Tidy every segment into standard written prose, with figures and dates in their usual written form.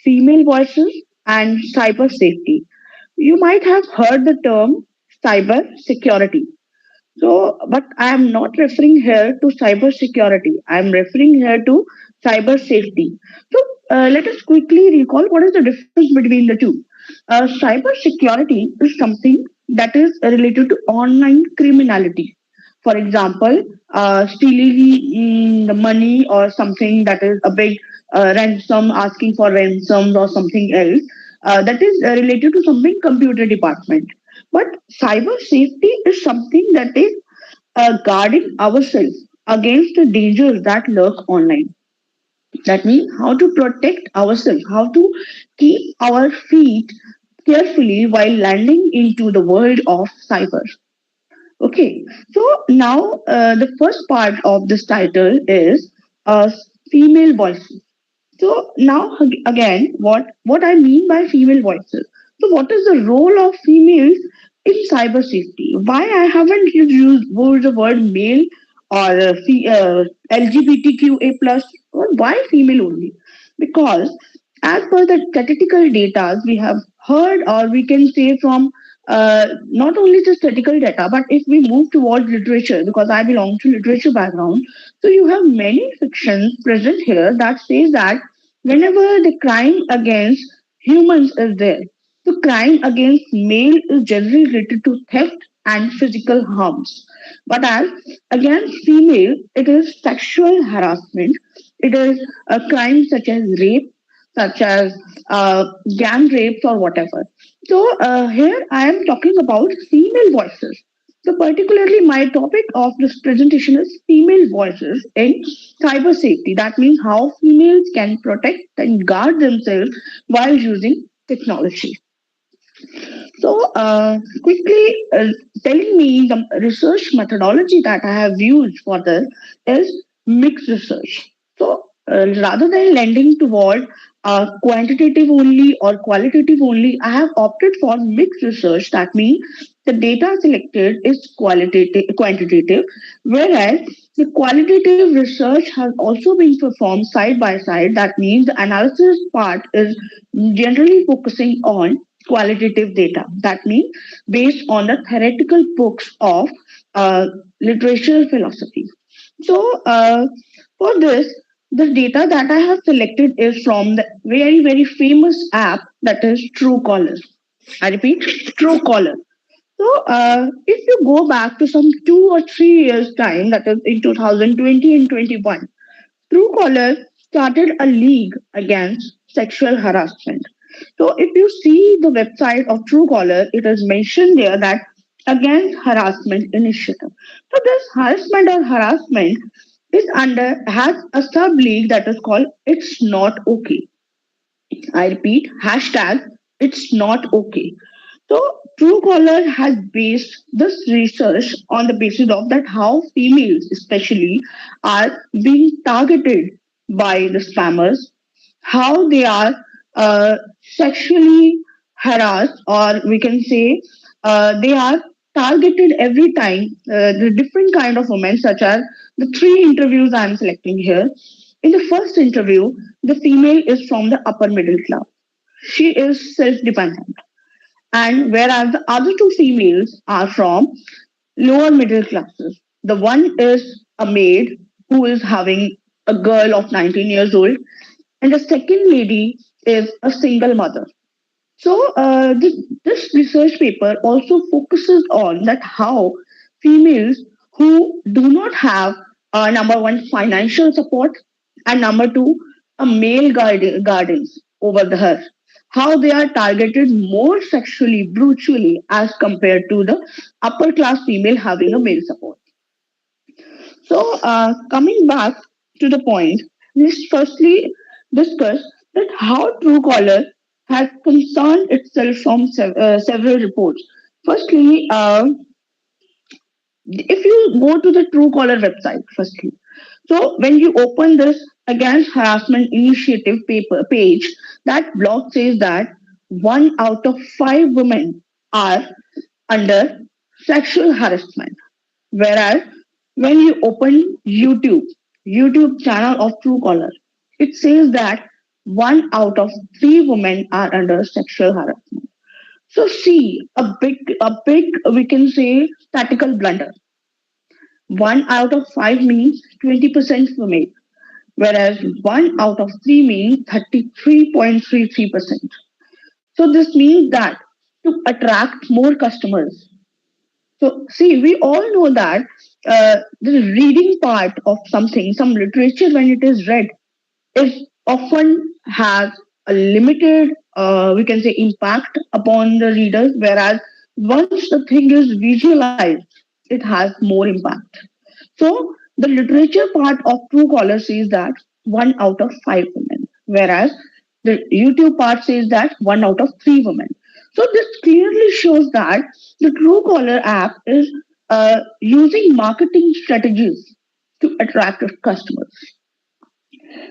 female voices, and cyber safety. You might have heard the term cyber security. So, but I am not referring here to cyber security. I am referring here to cyber safety. So, let us quickly recall what is the difference between the two. Cyber security is something that is related to online criminality. For example, stealing the money or something that is a big ransom, asking for ransoms or something else. That is related to something computer department. But cyber safety is something that is guarding ourselves against the dangers that lurk online. That means how to protect ourselves, how to keep our feet carefully while landing into the world of cyber. Okay, so now the first part of this title is female voices. So now again, what I mean by female voices. So what is the role of females in cyber safety? Why I haven't used the word male or LGBTQA plus, or why female only? Because as per the statistical data we have heard, or we can say from not only the statistical data, but if we move towards literature, because I belong to literature background, so you have many fictions present here that says that whenever the crime against humans is there, the crime against male is generally related to theft and physical harms. But as against female, it is sexual harassment. It is a crime such as rape, such as gang rapes or whatever. So here I am talking about female voices. So particularly my topic of this presentation is female voices in cyber safety. That means how females can protect and guard themselves while using technology. So quickly telling me the research methodology that I have used for this is mixed research. So rather than lending toward quantitative only or qualitative only, I have opted for mixed research. That means the data selected is quantitative, whereas the qualitative research has also been performed side by side. That means the analysis part is generally focusing on qualitative data. That means based on the theoretical books of literature philosophy. So for this, the data that I have selected is from the very, very famous app that is Truecaller. I repeat, Truecaller. So, if you go back to some 2 or 3 years time, that is in 2020 and 21, Truecaller started a league against sexual harassment. So, if you see the website of Truecaller, it is mentioned there that against harassment initiative. So, this harassment or harassment is under has a sub league that is called "It's Not Okay." I repeat, hashtag "It's Not Okay." So Truecaller has based this research on the basis of that how females especially are being targeted by the spammers, how they are sexually harassed, or we can say they are targeted every time. The different kind of women, such as the three interviews I am selecting here. In the first interview, the female is from the upper middle class. She is self-dependent, and whereas the other two females are from lower middle classes. The one is a maid who is having a girl of 19 years old, and the second lady is a single mother. So this research paper also focuses on that how females who do not have number one financial support, and number two a male guardians over her, how they are targeted more sexually brutally as compared to the upper class female having a male support. So coming back to the point, let's firstly discuss that how Truecaller has concerned itself from several reports. Firstly, if you go to the Truecaller website, firstly, so when you open this Against Harassment Initiative paper page, that blog says that 1 out of 5 women are under sexual harassment. Whereas when you open YouTube channel of Truecaller, it says that one out of three women are under sexual harassment. So see, a big, we can say, tactical blunder. One out of five means 20% female, whereas one out of three means 33.33%. So this means that to attract more customers. So see, we all know that the reading part of something, some literature, when it is read, is often has a limited, we can say, impact upon the readers, whereas once the thing is visualized, it has more impact. So the literature part of Truecaller says that one out of five women, whereas the YouTube part says that one out of three women. So this clearly shows that the Truecaller app is using marketing strategies to attract customers.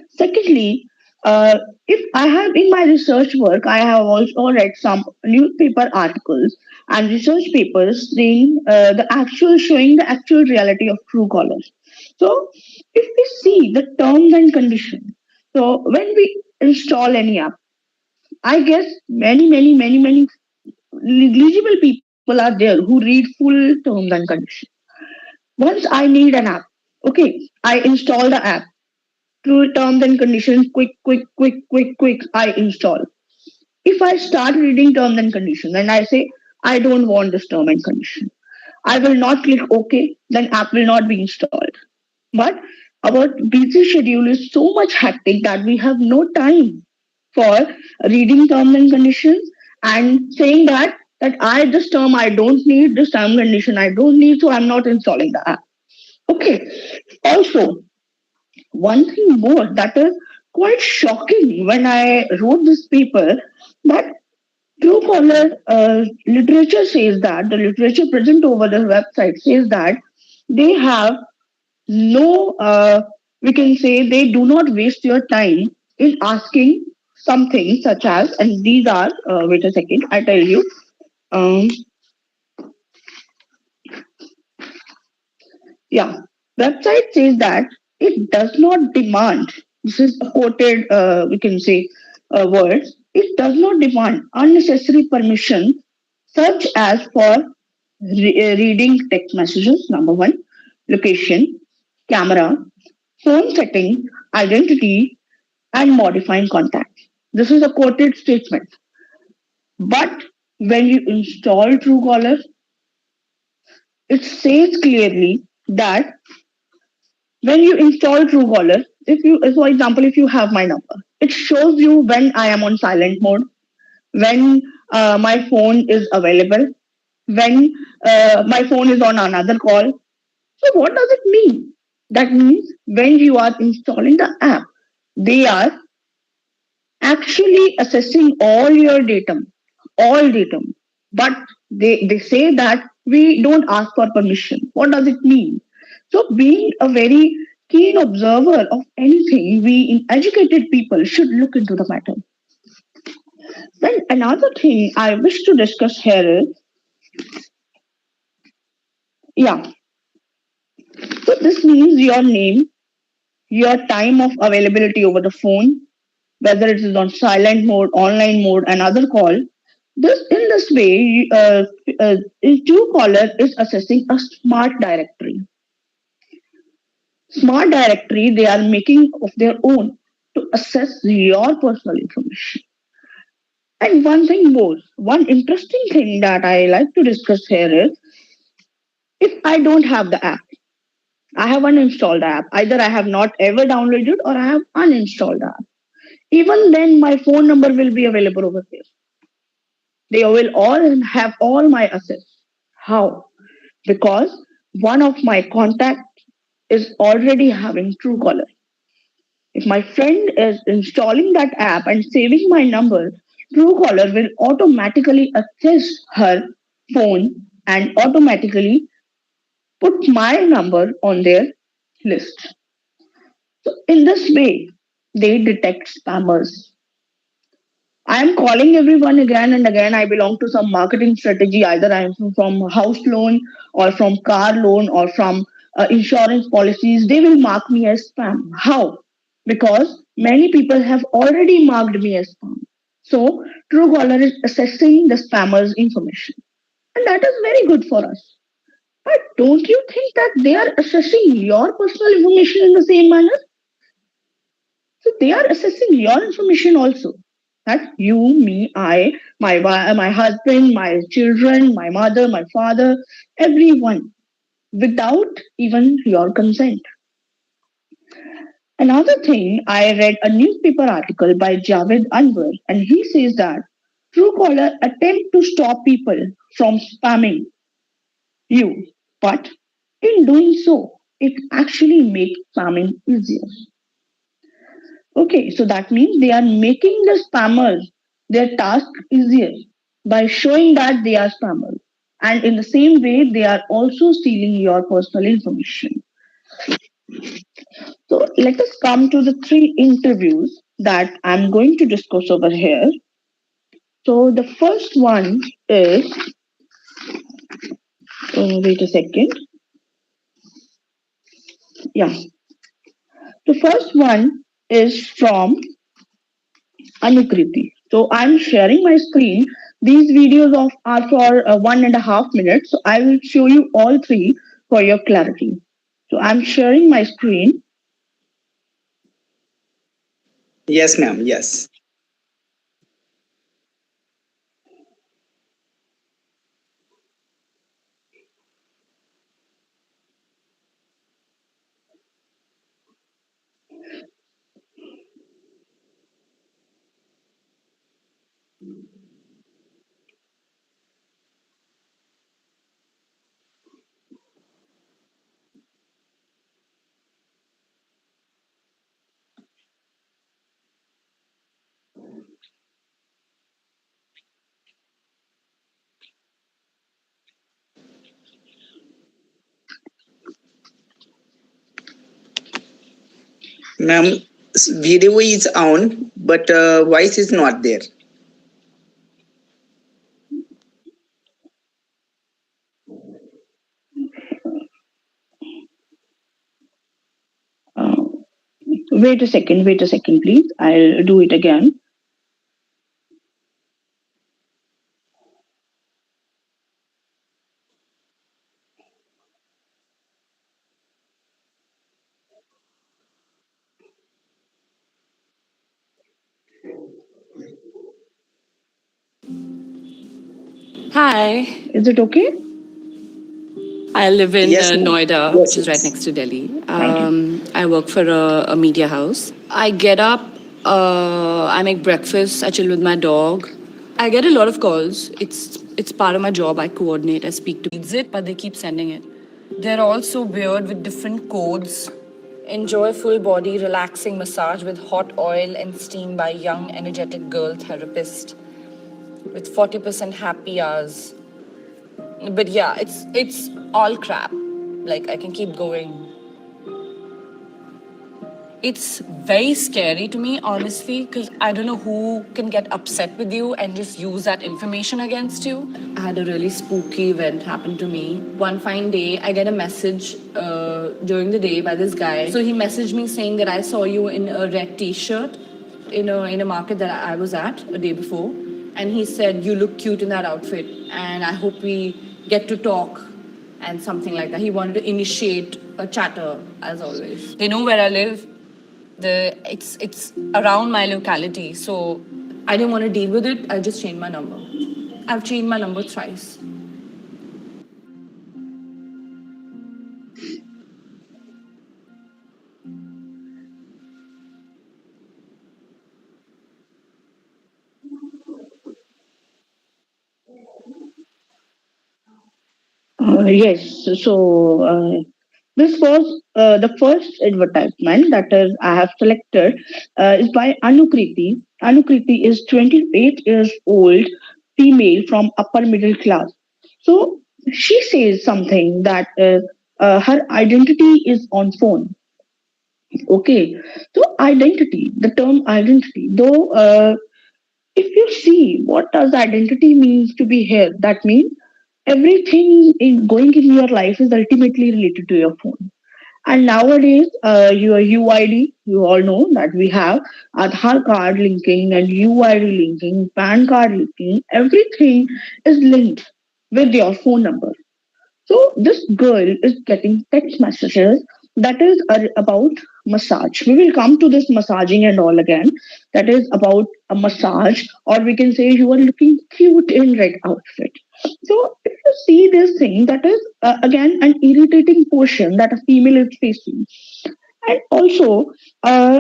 Secondly, if I have in my research work, I have also read some newspaper articles and research papers saying the actual showing the actual reality of true callers. So, if we see the terms and conditions, so when we install any app, I guess many eligible people are there who read full terms and conditions. Once I need an app, okay, I install the app through terms and conditions, quick, I install. If I start reading terms and conditions and I say, I don't want this term and condition, I will not click OK, then app will not be installed. But our busy schedule is so much hectic that we have no time for reading terms and conditions and saying that I this term I don't need, this term condition I don't need, so I'm not installing the app. Okay. Also, one thing more that is quite shocking when I wrote this paper that Truecaller literature says that the literature present over the website says that they have no, we can say they do not waste your time in asking something such as, and these are, wait a second, I tell you, um, yeah, website says that it does not demand, this is a quoted, we can say, words, it does not demand unnecessary permission such as for reading text messages, number one, location, camera, phone setting, identity, and modifying contact. This is a quoted statement. But when you install Truecaller, it says clearly that when you install Truecaller, if you, for example, if you have my number, it shows you when I am on silent mode, when my phone is available, when my phone is on another call. So what does it mean? That means when you are installing the app, they are actually assessing all datum. But they say that we don't ask for permission. What does it mean? So being a very keen observer of anything, we educated people should look into the matter. Then another thing I wish to discuss here is, yeah, so this means your name, your time of availability over the phone, whether it is on silent mode, online mode, and other call. In this way, Truecaller is assessing a smart directory. Smart directory they are making of their own to assess your personal information. And one thing more, one interesting thing that I like to discuss here is if I don't have the app, I have uninstalled the app. Either I have not ever downloaded or I have uninstalled the app. Even then, my phone number will be available over there. They will all have all my assets. How? Because one of my contacts is already having Truecaller. If my friend is installing that app and saving my number, Truecaller will automatically access her phone and automatically put my number on their list. So in this way, they detect spammers. I am calling everyone again and again. I belong to some marketing strategy. Either I am from house loan or from car loan or from insurance policies. They will mark me as spam. How? Because Many people have already marked me as spam. So Truecaller is assessing the spammer's information. And that is very good for us. But don't you think that they are assessing your personal information in the same manner? So they are assessing your information also. That you, me, my husband, my children, my mother, my father, everyone, without even your consent. Another thing, I read a newspaper article by Javed Anwar, and he says that Truecaller attempt to stop people from spamming you, but in doing so, it actually makes spamming easier. Okay, so that means they are making the spammers their task easier by showing that they are spammers. And in the same way, they are also stealing your personal information. So let us come to the three interviews that I'm going to discuss over here. So the first one is, wait a second. Yeah, the first one is from Anukriti. So I'm sharing my screen. These videos are for 1.5 minutes. So I will show you all three for your clarity. So I'm sharing my screen. Yes, ma'am. Yes. Ma'am, video is on, but voice is not there. Uh, wait a second, please. I'll do it again. Hi, Is it okay? I live in Yes, ma'am. Noida, which Yes, is right yes. next to Delhi. Thank you. I work for a media house. I get up, I make breakfast, I chill with my dog. I get a lot of calls. It's part of my job. I coordinate. I speak to needs it, but they keep sending it. They're all so weird with different codes. Enjoy full body relaxing massage with hot oil and steam by young energetic girl therapist with 40% happy hours. But yeah, it's all crap. Like I can keep going. It's very scary to me, honestly, because I don't know who can get upset with you and just use that information against you. I had a really spooky event happen to me. One fine day, I get a message during the day by this guy. So he messaged me saying that I saw you in a red T-shirt in a market that I was at a day before, and he said you look cute in that outfit, and I hope we get to talk and something like that. He wanted to initiate a chatter as always. They know where I live. It's around my locality, so I didn't want to deal with it. I just changed my number. I've changed my number thrice. Yes. So this was the first advertisement that is I have selected is by Anukriti. Anukriti is 28 years old, female from upper middle class. So she says something that her identity is on phone. Okay. So identity, the term identity, though. If you see what does identity means to be here, that means everything in going in your life is ultimately related to your phone. And nowadays, your UID, you all know that we have Aadhaar card linking and UID linking, PAN card linking, everything is linked with your phone number. So this girl is getting text messages that is about massage. We will come to this massaging and all again. That is about a massage, or we can say you are looking cute in red outfit. So if you see this thing, that is again an irritating portion that a female is facing. And also,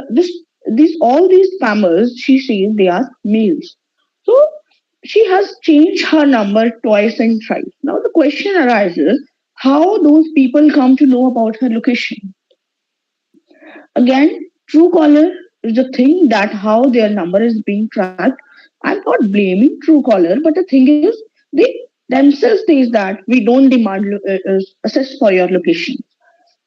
this these all these spammers, she says they are males. So she has changed her number twice and thrice. Now the question arises: how those people come to know about her location? Again, Truecaller is the thing that how their number is being tracked. I'm not blaming Truecaller, but the thing is, they themselves says that we don't demand access for your location,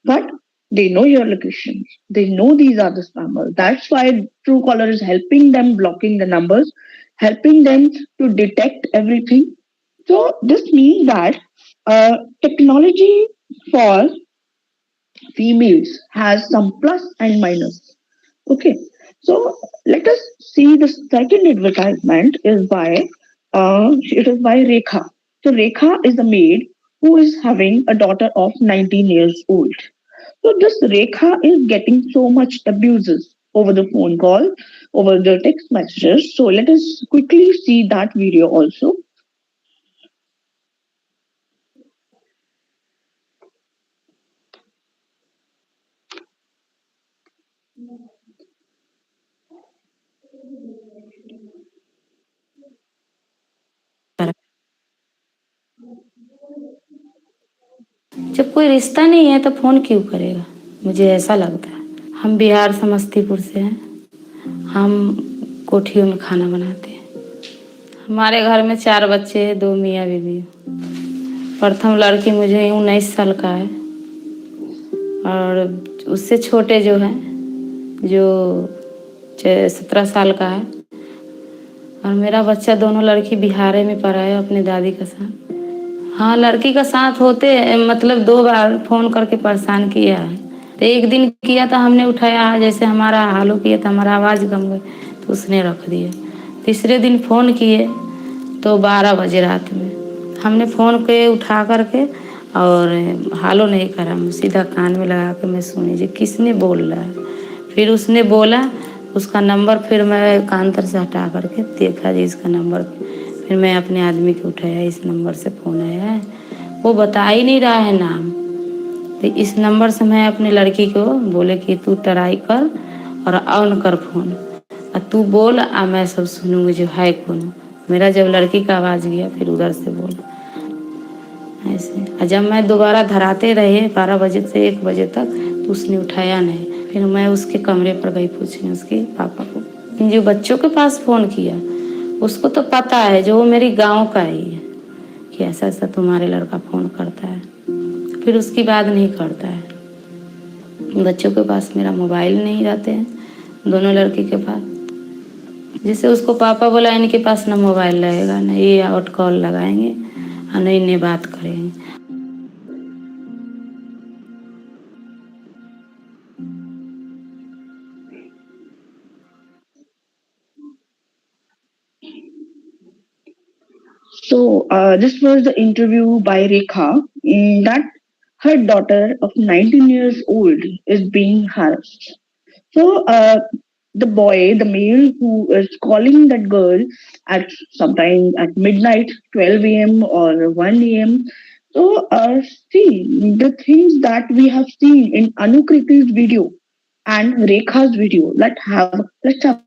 but they know your locations. They know these are the spammers. That's why Truecaller is helping them blocking the numbers, helping them to detect everything. So this means that technology for females has some plus and minus. Okay, so let us see the second advertisement is by it is by Rekha. So Rekha is a maid who is having a daughter of 19 years old. So this Rekha is getting so much abuses over the phone call, over the text messages. So let us quickly see that video also. जब कोई रिश्ता नहीं है तो phone क्यों करेगा, मुझे ऐसा लगता है। हम बिहार समस्तीपुर से हैं। हम कोठियों में खाना बनाते हैं। हमारे घर में 4 बच्चे हैं, 2 मियाँ बीवी। प्रथम लड़की मुझे 19 साल का है और उससे छोटे जो हैं जो 17 साल का है। और मेरा बच्चा दोनों लड़की बिहार में पढ़ा है अपने दादी के साथ। हाँ, लड़की का साथ होते मतलब 2 बार फ़ोन करके परेशान किया है। तो एक दिन किया तो हमने उठाया, जैसे हमारा हालो किया तो हमारा आवाज़ गम गई तो उसने रख दिया। तीसरे दिन फ़ोन किए तो 12 बजे रात में हमने फ़ोन के उठा करके और हालो नहीं करा, सीधा कान में लगा के मैं सुनी जी किसने बोल रहा है। फिर उसने बोला, उसका नंबर फिर मैं कान तर से हटा करके देखा जी इसका नंबर। फिर मैं अपने आदमी को उठाया, इस नंबर से फ़ोन आया है। वो बता ही नहीं रहा है नाम। तो इस नंबर से मैं अपने लड़की को बोले कि तू ट्राई कर और ऑन कर फ़ोन और तू बोल मैं सब सुनूँगी जो है कौन। मेरा जब लड़की का आवाज़ गया फिर उधर से बोला ऐसे। और जब मैं दोबारा धराते रहे 12 बजे से 1 बजे तक तो उसने उठाया नहीं। फिर मैं उसके कमरे पर गई पूछने उसके पापा को। जो बच्चों के पास फ़ोन किया उसको तो पता है, जो वो मेरी गांव का ही है कि ऐसा ऐसा तुम्हारे लड़का फ़ोन करता है। फिर उसकी बात नहीं करता है। बच्चों के पास मेरा मोबाइल नहीं रहते हैं, दोनों लड़की के पास। जिससे उसको पापा बोला इनके पास ना मोबाइल रहेगा, ना ये आउट कॉल लगाएंगे और ना इन्हें बात करेंगे। So this was the interview by Rekha that her daughter of 19 years old is being harassed. So the boy, the male who is calling that girl at sometime at midnight, 12 a.m. or 1 a.m. So see the things that we have seen in Anukriti's video and Rekha's video. Let's have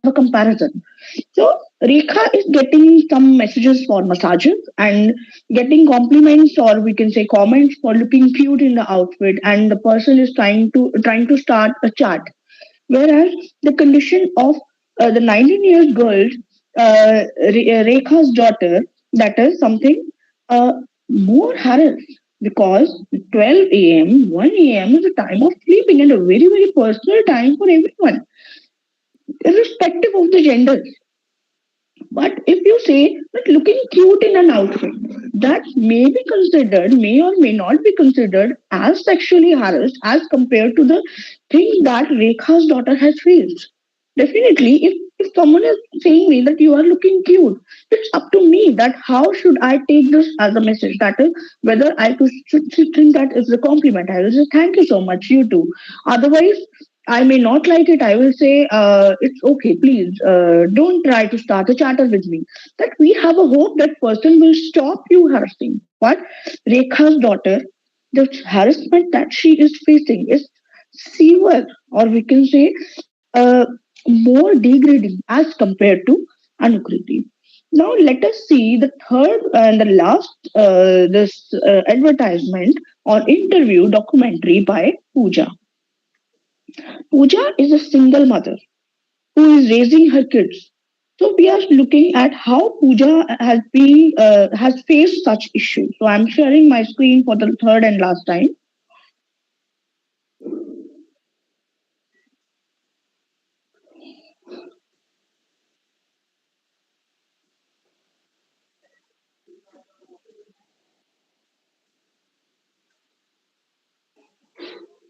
a comparison. So Rekha is getting some messages for massages and getting compliments or we can say comments for looking cute in the outfit, and the person is trying to start a chat. Whereas the condition of the 19 years girl, Rekha's daughter, that is something more harassed because 12 a.m., 1 a.m. is a time of sleeping and a very, very personal time for everyone, irrespective of the gender. But if you say that looking cute in an outfit, that may or may not be considered as sexually harassed as compared to the thing that Rekha's daughter has faced. Definitely, if someone is saying me that you are looking cute, it's up to me that how should I take this as a message. That is whether should think that is a compliment. I will say thank you so much, you too. Otherwise, I may not like it. I will say it's okay. Please don't try to start a chatter with me. That we have a hope that person will stop you harassing. But Rekha's daughter, the harassment that she is facing is severe, or we can say more degrading as compared to Anukriti. Now let us see the third and the last this advertisement or interview documentary by Pooja. Pooja is a single mother who is raising her kids. So we are looking at how Pooja has faced such issues. So I'm sharing my screen for the third and last time.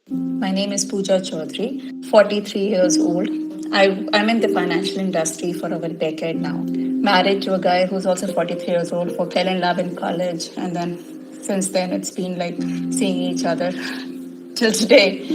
My name is Pooja Chaudhary, 43 years old. I'm in the financial industry for over a decade now. Married to a guy who's also 43 years old, who fell in love in college, and then since then it's been like seeing each other till today.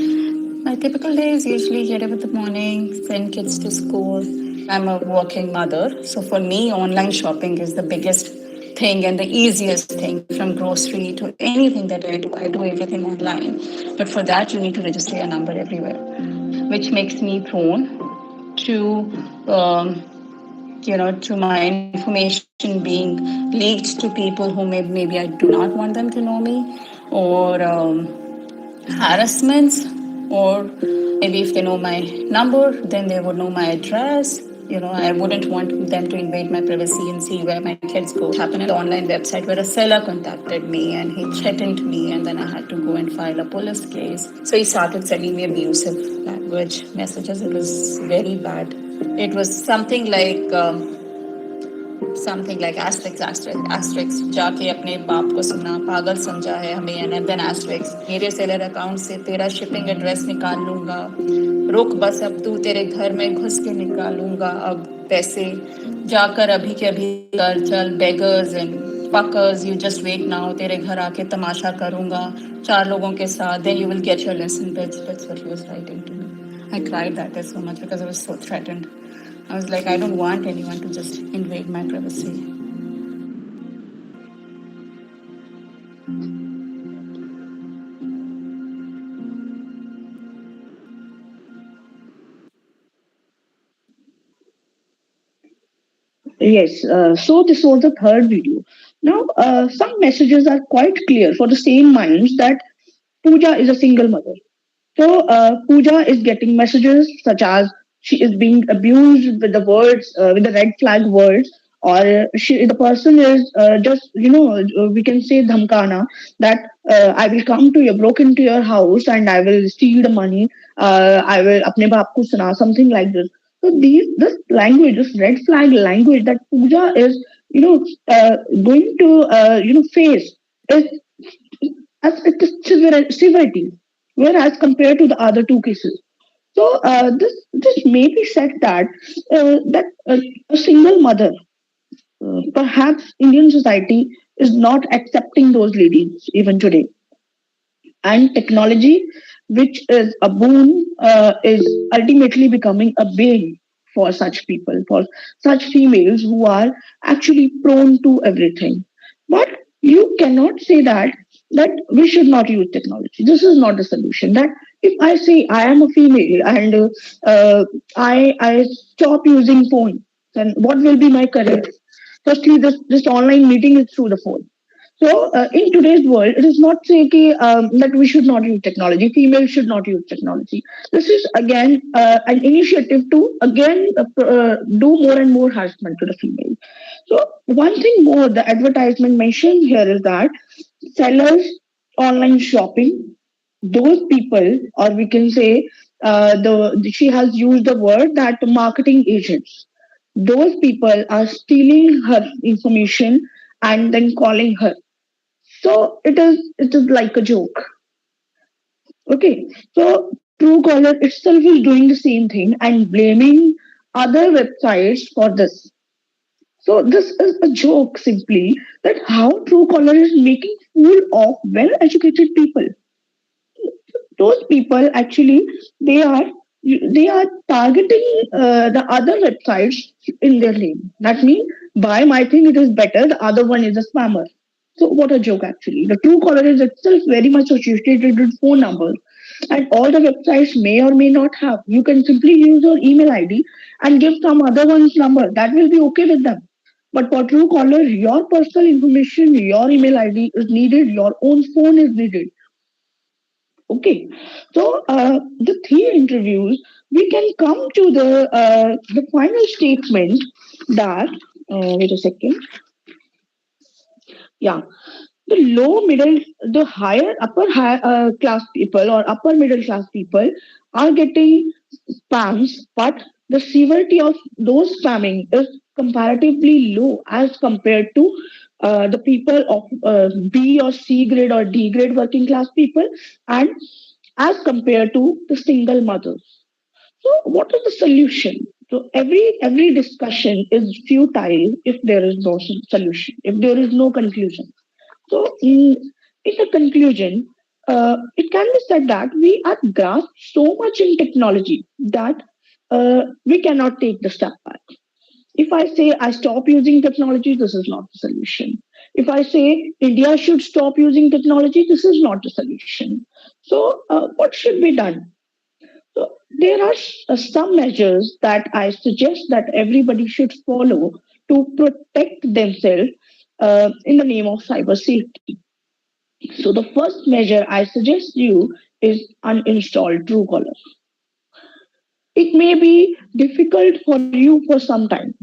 My typical day is usually get up in the morning, send kids to school. I'm a working mother, so for me, online shopping is the biggest thing and the easiest thing from grocery to anything that I do. I do everything online. But for that, you need to register your number everywhere, which makes me prone to to my information being leaked to people who maybe I do not want them to know me, or harassments, or maybe if they know my number, then they would know my address. I wouldn't want them to invade my privacy and see where my kids go. Happened in the online website where a seller contacted me and he threatened me, and then I had to go and file a police case. So he started sending me abusive language messages. It was very bad. It was something like asterisk जाके अपने बाप को सुना, पागल समझा है हमें, and then asterisk मेरे सेलर अकाउंट से तेरा शिपिंग एड्रेस निकाल लूंगा, रुक बस अब तू, तेरे घर में घुस के निकालूंगा अब पैसे, जाकर अभी के अभी कर चल, beggars and fuckers, you just wait now, तेरे घर आके तमाशा करूंगा 4 लोगों के साथ, then you will get your lesson. That's what he was writing to me. I cried that day so much because I was so threatened. I was like, I don't want anyone to just invade my privacy. Yes, so this was the third video. Now, some messages are quite clear for the same minds that Pooja is a single mother. So Pooja is getting messages such as she is being abused with the words, with the red flag words, or the person is just we can say dhamkana that I will come to your broke into your house and I will steal the money. I will apne baap ko suna, something like this. So this language, this red flag language that Pooja is going to face is as severity, whereas compared to the other two cases. So this may be said that a single mother, perhaps Indian society is not accepting those ladies even today, and technology, which is a boon, is ultimately becoming a bane for such people, for such females who are actually prone to everything. But you cannot say that we should not use technology. This is not the solution. That if I say I am a female and I stop using phone, then what will be my career? Firstly, this online meeting is through the phone. So, in today's world, it is not say that we should not use technology. Females should not use technology. This is again an initiative to again do more and more harassment to the female. So, one thing more the advertisement mentioned here is that sellers, online shopping, those people, or we can say the she has used the word that marketing agents, those people are stealing her information and then calling her. So it is like a joke. Okay. So Truecaller itself is doing the same thing and blaming other websites for this. So this is a joke simply that how Truecaller is making fool of well-educated people. Those people actually they are they are targeting the other websites in their name. That means buy my thing, it is better. The other one is a spammer. So what a joke actually. The true caller is itself very much associated with phone numbers. And all the websites may or may not have. You can simply use your email ID and give some other one's number. That will be okay with them. But for Truecaller, your personal information, your email ID is needed, your own phone is needed. Okay, so the three interviews, we can come to the final statement that wait a second, yeah, the low middle, the higher upper high, class people or upper middle class people are getting spams, but the severity of those spamming is comparatively low as compared to the people of B or C grade or D grade working class people, and as compared to the single mothers. So, what is the solution? So, every discussion is futile if there is no solution, if there is no conclusion. So, in the conclusion, it can be said that we are grasped so much in technology that we cannot take the step back. If I say I stop using technology, this is not the solution. If I say India should stop using technology, this is not the solution. So, what should be done? So, there are some measures that I suggest that everybody should follow to protect themselves in the name of cyber safety. So, the first measure I suggest you is uninstall Truecaller. It may be difficult for you for some time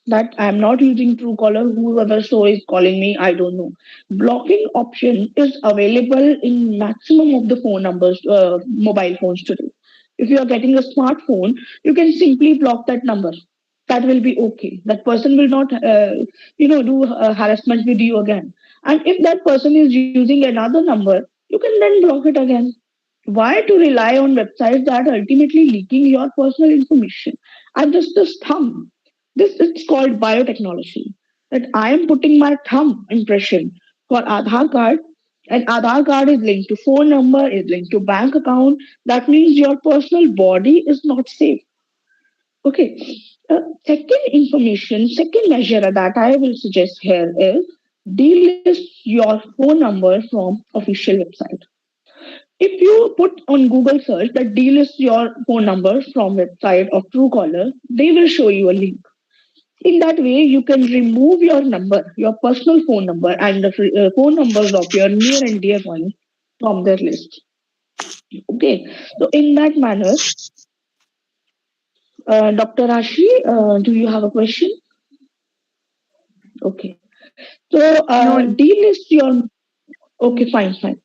that I am not using Truecaller. Whoever so is calling me, I don't know. Blocking option is available in maximum of the phone numbers, mobile phones today. If you are getting a smartphone, you can simply block that number. That will be okay. That person will not, do harassment with you again. And if that person is using another number, you can then block it again. Why to rely on websites that are ultimately leaking your personal information? And just this thumb, this is called biotechnology. That I am putting my thumb impression for Aadhaar card, and Aadhaar card is linked to phone number, is linked to bank account. That means your personal body is not safe. Okay. Second measure that I will suggest here is delist your phone number from official website. If you put on Google search that delist your phone number from website of Truecaller, they will show you a link. In that way, you can remove your number, your personal phone number, and the phone numbers of your near and dear ones from their list. Okay, so in that manner, Dr. Ashri, do you have a question? Okay, so No, delist your. Okay, fine, fine.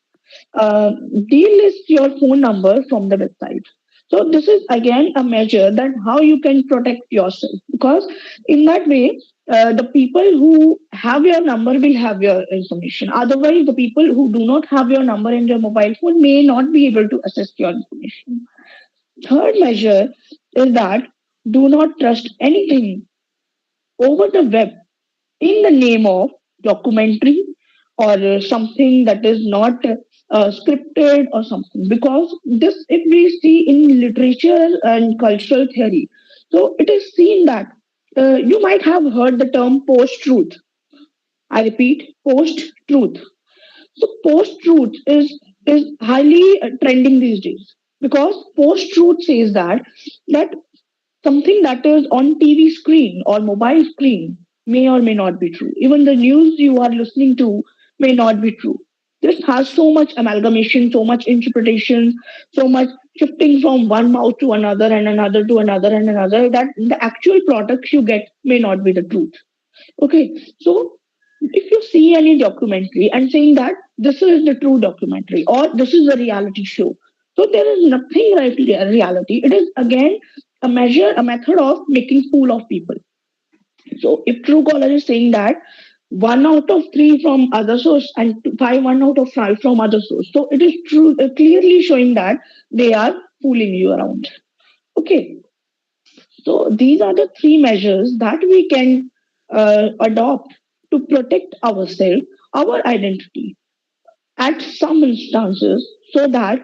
Delist your phone number from the website. So this is again a measure that how you can protect yourself, because in that way the people who have your number will have your information. Otherwise, the people who do not have your number in their mobile phone may not be able to access your information. Third measure is that do not trust anything over the web in the name of documentary or something that is not scripted or something, because this if we see in literature and cultural theory, so it is seen that you might have heard the term post truth. I repeat, post truth. So post truth is highly trending these days, because post truth says that something that is on TV screen or mobile screen may or may not be true. Even the news you are listening to may not be true. This has so much amalgamation, so much interpretation, so much shifting from one mouth to another and another to another and another, that the actual products you get may not be the truth. Okay, so if you see any documentary and saying that this is the true documentary or this is a reality show, so there is nothing like reality. It is again a measure, a method of making fool of people. So if Truecaller is saying that one out of three from other source, and five one out of five from other source. So it is true, clearly showing that they are fooling you around. Okay, so these are the three measures that we can adopt to protect ourselves, our identity at some instances, so that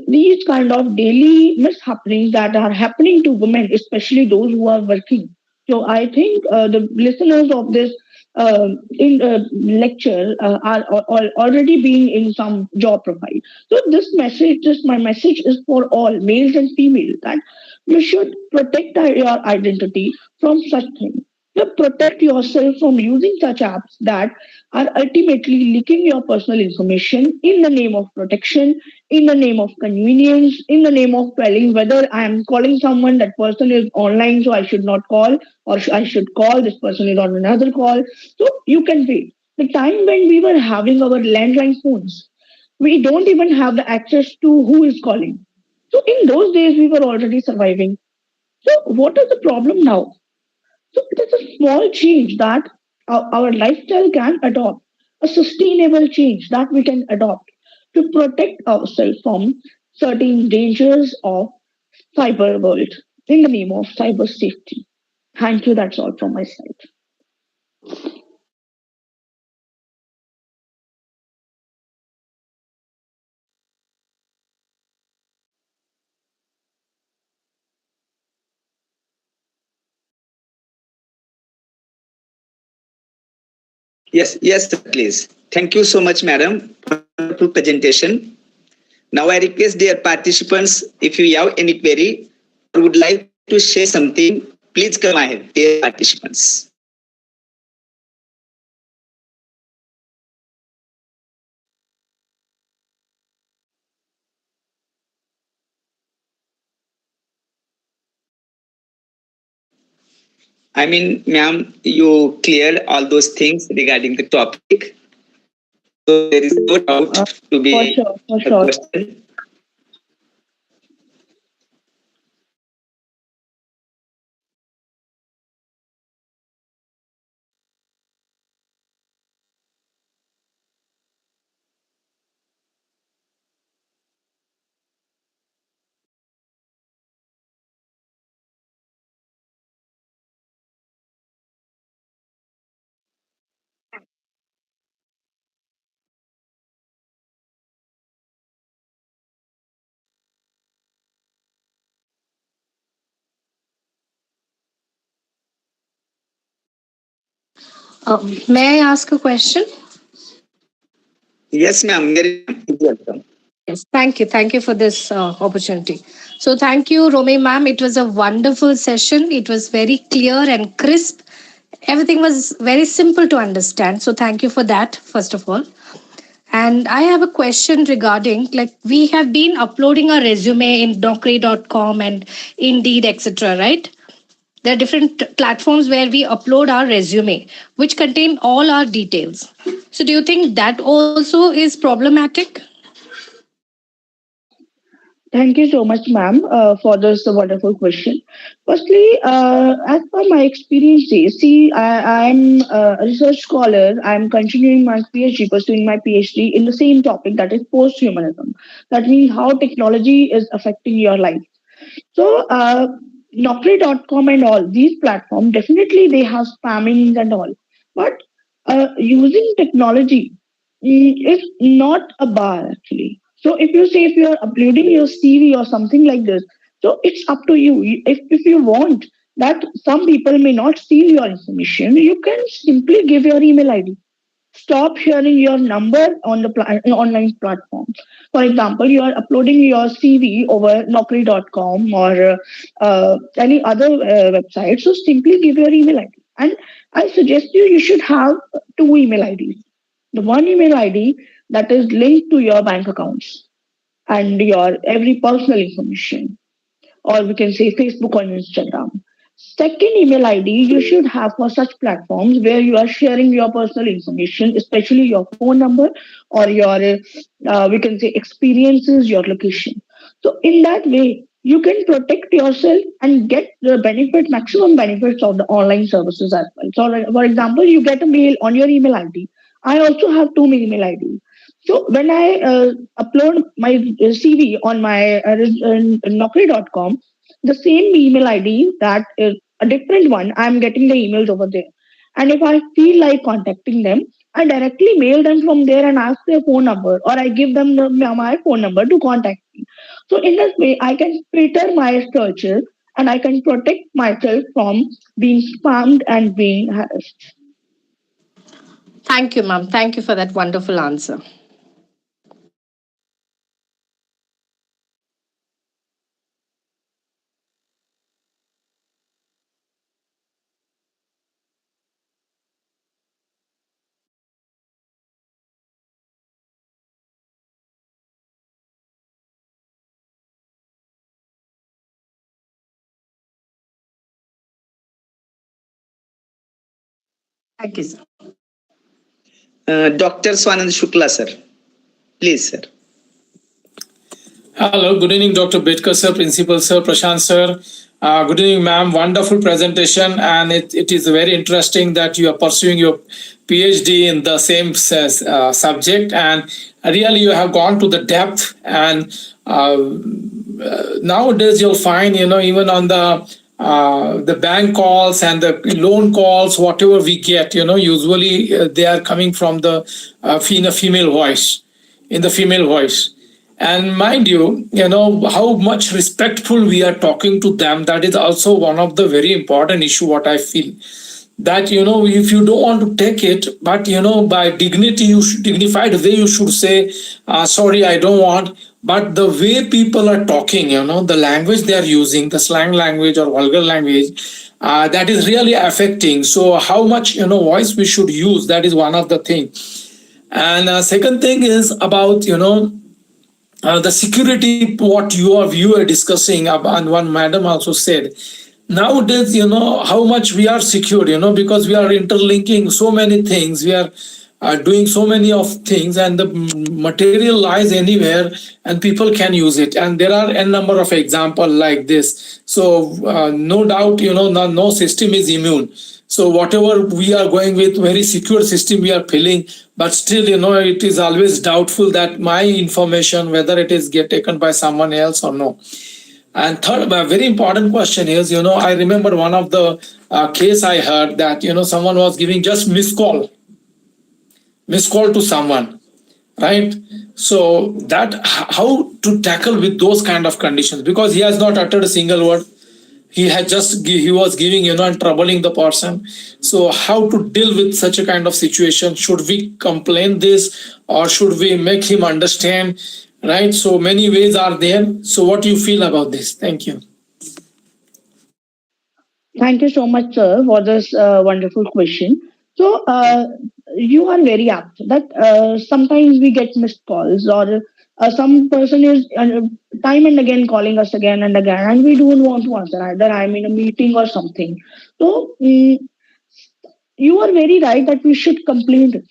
these kind of daily mishappenings that are happening to women, especially those who are working. So I think the listeners of this in lecture are already being in some job profile. So this message, just my message is for all males and females, that you should protect your identity from such things. You protect yourself from using such apps that are ultimately leaking your personal information in the name of protection, in the name of convenience, in the name of telling whether I am calling someone, that person is online, so I should not call, or I should call, this person is on another call. So you can wait. The time when we were having our landline phones, we don't even have the access to who is calling. So in those days, we were already surviving. So what is the problem now? So it is a small change that our lifestyle can adopt, a sustainable change that we can adopt to protect ourselves from certain dangers of cyber world in the name of cyber safety. Thank you. That's all from my side. Yes, sir, please. Thank you so much, madam, for the wonderful presentation. Now I request dear participants, if you have any query or would like to share something, please come ahead, dear participants. I mean, ma'am, you cleared all those things regarding the topic. So there is no doubt to For be sure, for a sure. question. May I ask a question? Yes, ma'am. Very welcome. Yes, thank you. Thank you for this opportunity. So, thank you, Romy ma'am. It was a wonderful session. It was very clear and crisp. Everything was very simple to understand. So, thank you for that, first of all. And I have a question regarding, like, we have been uploading our resume in Naukri.com and Indeed, etc., right? There are different platforms where we upload our resume, which contain all our details. So, do you think that also is problematic? Thank you so much, ma'am, for this wonderful question. Firstly, as per my experiences, see, I'm a research scholar. I'm continuing my PhD, pursuing my PhD in the same topic, that is post-humanism. That means how technology is affecting your life. So, Naukri.com and all these platforms, definitely they have spamming and all. But using technology is not a bar actually. So, if you say if you are uploading your CV or something like this, so it's up to you. If you want that some people may not steal your information, you can simply give your email ID. Stop sharing your number on the online platform. For example, you are uploading your CV over Naukri.com or any other website. So simply give your email ID. And I suggest you should have two email IDs. The one email ID that is linked to your bank accounts and your every personal information, or we can say Facebook or Instagram. Second email ID you should have for such platforms where you are sharing your personal information, especially your phone number or your, we can say, experiences, your location. So in that way, you can protect yourself and get the maximum benefits of the online services as well. So, for example, you get a mail on your email ID. I also have two email IDs. So when I upload my CV on my Naukri.com, the same email ID that is a different one, I'm getting the emails over there. And if I feel like contacting them, I directly mail them from there and ask their phone number, or I give them my phone number to contact me. So in this way, I can filter my searches and I can protect myself from being spammed and being harassed. Thank you, ma'am. Thank you for that wonderful answer. Thank you, sir. Dr. Swanand Shukla, sir. Please, sir. Hello, good evening, Dr. Bedkar sir, Principal sir, Prashant sir. Good evening, ma'am. Wonderful presentation, and it is very interesting that you are pursuing your PhD in the same subject, and really you have gone to the depth. And nowadays you'll find, even on the bank calls and the loan calls, whatever we get, usually they are coming from the female voice, in the female voice. And mind you, how much respectful we are talking to them. That is also one of the very important issue. What I feel that if you don't want to take it, but by dignity, dignified way, you should say, sorry, I don't want. But the way people are talking, the language they are using, the slang language or vulgar language, that is really affecting. So how much voice we should use, that is one of the thing. And second thing is about the security, what you are discussing, and one madam also said, nowadays how much we are secure, because we are interlinking so many things, we are doing so many of things, and the material lies anywhere and people can use it, and there are a number of examples like this. So no doubt, no system is immune. So whatever we are going with, very secure system we are filling, but still, it is always doubtful that my information, whether it is get taken by someone else or no. And third, a very important question is, I remember one of the case I heard that, someone was giving just missed call to someone, right? So that how to tackle with those kind of conditions, because he has not uttered a single word. He was giving, and troubling the person. So how to deal with such a kind of situation? Should we complain this, or should we make him understand, right? So many ways are there. So what do you feel about this? Thank you. Thank you so much, sir, for this wonderful question. So, you are very apt that sometimes we get missed calls, or some person is time and again calling us again and again, and we don't want to answer. Either I'm in a meeting or something. So, you are very right that we should complain.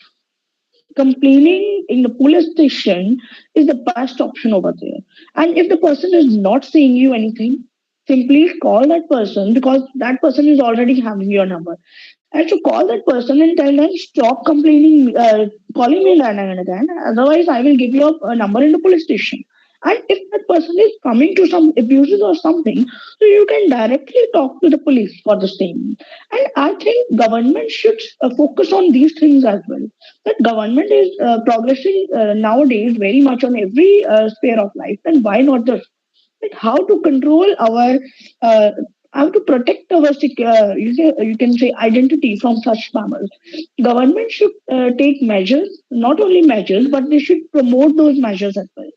Complaining in the police station is the best option over there. And if the person is not saying you anything, simply call that person, because that person is already having your number. And to call that person and tell them, stop complaining, calling me again and again. Otherwise, I will give you a number in the police station. And if that person is coming to some abuses or something, so you can directly talk to the police for the same. And I think government should focus on these things as well. That government is progressing nowadays very much on every sphere of life. Then why not this? Like how to control our uh, how to protect our you can say identity from such spammers. Government should take measures, not only measures, but they should promote those measures as well.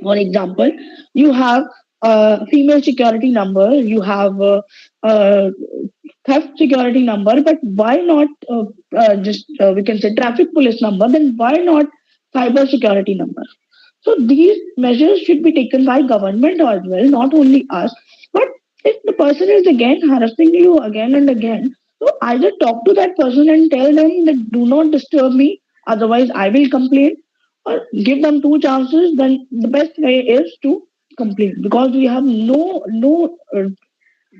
For example, you have a female security number, you have a theft security number, but why not just we can say traffic police number? Then why not cyber security number? So these measures should be taken by government as well, not only us. But if the person is again harassing you again and again, so either talk to that person and tell them that do not disturb me, otherwise I will complain, or give them two chances. Then the best way is to complete, because we have no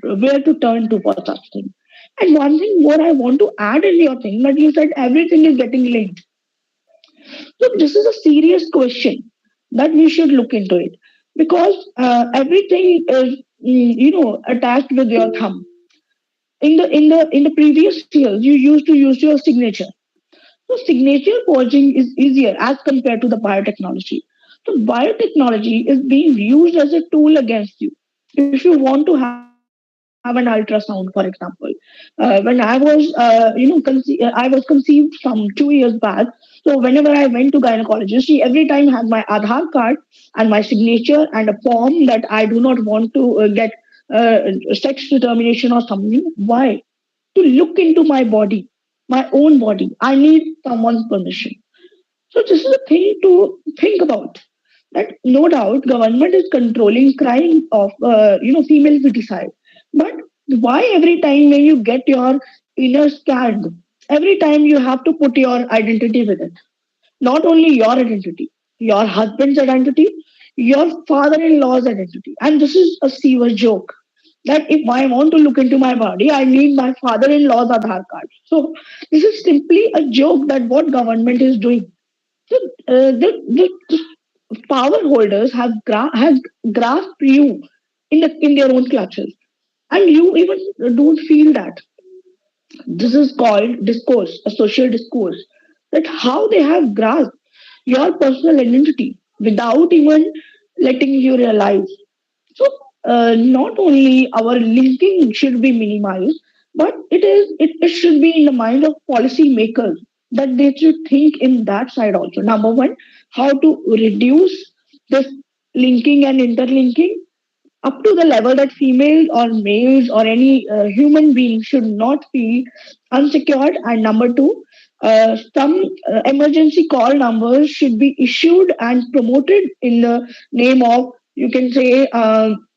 where to turn to for such thing. And one thing more I want to add in your thing, that you said everything is getting linked. So this is a serious question that we should look into it, because everything is attached with your thumb. In the previous years, you used to use your signature. So signature forging is easier as compared to the biotechnology. So biotechnology is being used as a tool against you. If you want to have an ultrasound, for example, when I was, I was conceived some 2 years back. So whenever I went to gynecologist, she every time had my Aadhaar card and my signature and a form that I do not want to get sex determination or something. Why? To look into my body, my own body. I need someone's permission. So this is a thing to think about. That no doubt government is controlling crime of female feticide, but why every time when you get your inner scanned, every time you have to put your identity with it? Not only your identity, your husband's identity, your father-in-law's identity. And this is a serious joke. That if I want to look into my body, I need my father-in-law's Aadhaar card. So this is simply a joke that what government is doing. So the power holders have grasped you in their own clutches, and you even don't feel that. This is called discourse, a social discourse. That how they have grasped your personal identity without even letting you realize. So not only our linking should be minimized, but it should be in the mind of policy makers, that they should think in that side also. Number one, how to reduce this linking and interlinking up to the level that females or males or any human being should not feel unsecured. And number two, some emergency call numbers should be issued and promoted in the name of, you can say,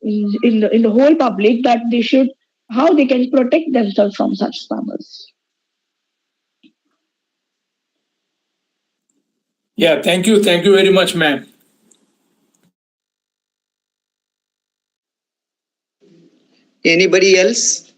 in the whole public, that they should, how they can protect themselves from such spammers. Yeah, thank you. Thank you very much, ma'am. Anybody else?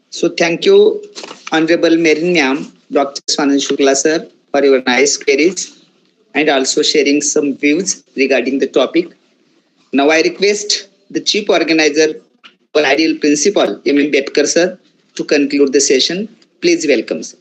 So thank you, Honorable Merinyam, Dr. Swanan Shukla sir, for your nice queries and also sharing some views regarding the topic. Now I request the chief organizer, our ideal principal, M. Betkar sir, to conclude the session. Please welcome, sir.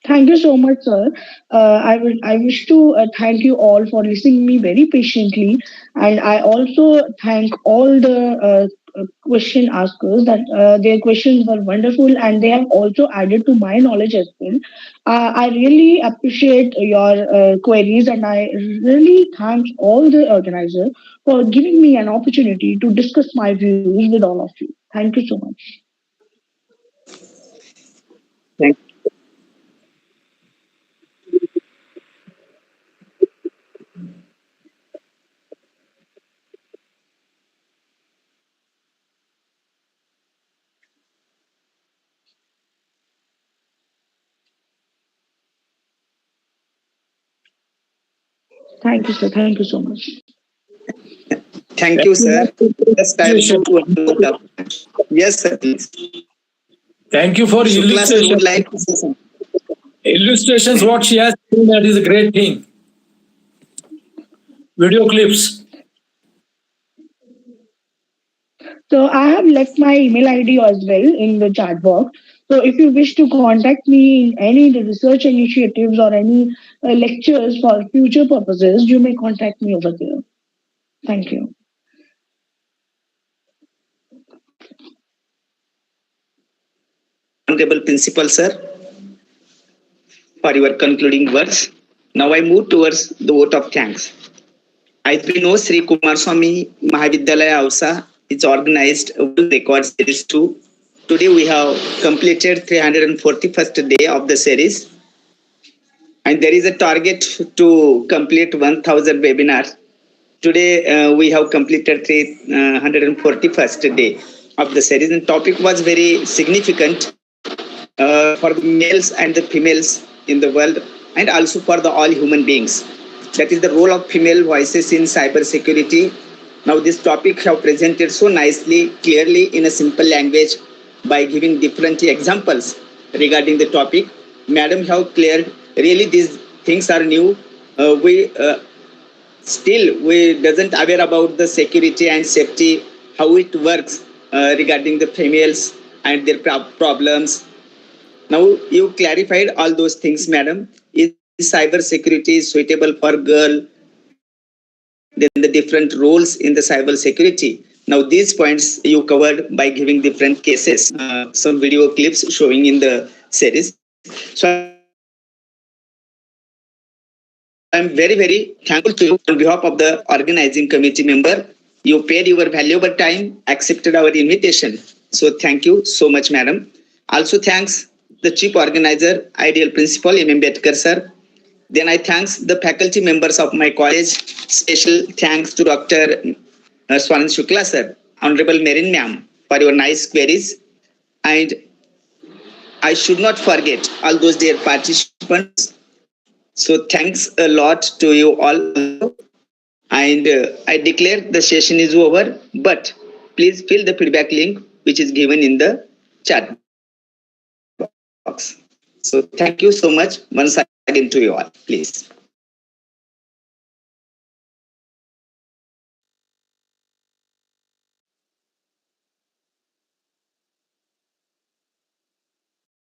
Thank you so much, sir. I wish to thank you all for listening me very patiently, and I also thank all the question askers that their questions were wonderful, and they have also added to my knowledge as well. I really appreciate your queries, and I really thank all the organizers for giving me an opportunity to discuss my views with all of you. Thank you so much. Thank, Thank you, sir. Thank you so much. thank Thank you, you sir. much for the Just I illustration. want to note up. Yes, sir, please. Thank you for Shukla sir illustration. would like to say something. Illustrations, what she has seen, that is a great thing. Video clips. So I have left my email ID as well in the chat box. So if you wish to contact me in any research initiatives or any lectures for future purposes, you may contact me over there. Thank you. Honorable Principal, sir, for your concluding words. Now I move towards the vote of thanks. As we know, Shri Kumarswami Mahavidyalaya Ausa is organized a world record series 2. Today we have completed 341st day of the series, and there is a target to complete 1000 webinars. Today we have completed 341st day of the series, and topic was very significant for the males and the females in the world, and also for the all human beings. That is the role of female voices in cyber security. Now this topic have presented so nicely, clearly in a simple language by giving different examples regarding the topic. Madam have cleared really these things are new. We still we doesn't aware about the security and safety, how it works regarding the females and their problems. Now you clarified all those things, madam. Is cyber security suitable for girl? Then the different roles in the cyber security. Now these points you covered by giving different cases, some video clips showing in the series. So I'm very thankful to you on behalf of the organizing committee member. You paid your valuable time, accepted our invitation. So thank you so much, madam. Also thanks the chief organizer, ideal principal M. Ambedkar sir. Then I thanks the faculty members of my college. Special thanks to Dr. Swanand Shukla sir, Honorable Merin ma'am for your nice queries. And I should not forget all those dear participants. So thanks a lot to you all also. And I declare the session is over, but please fill the feedback link which is given in the chat box. So thank you so much once again to you all. Please.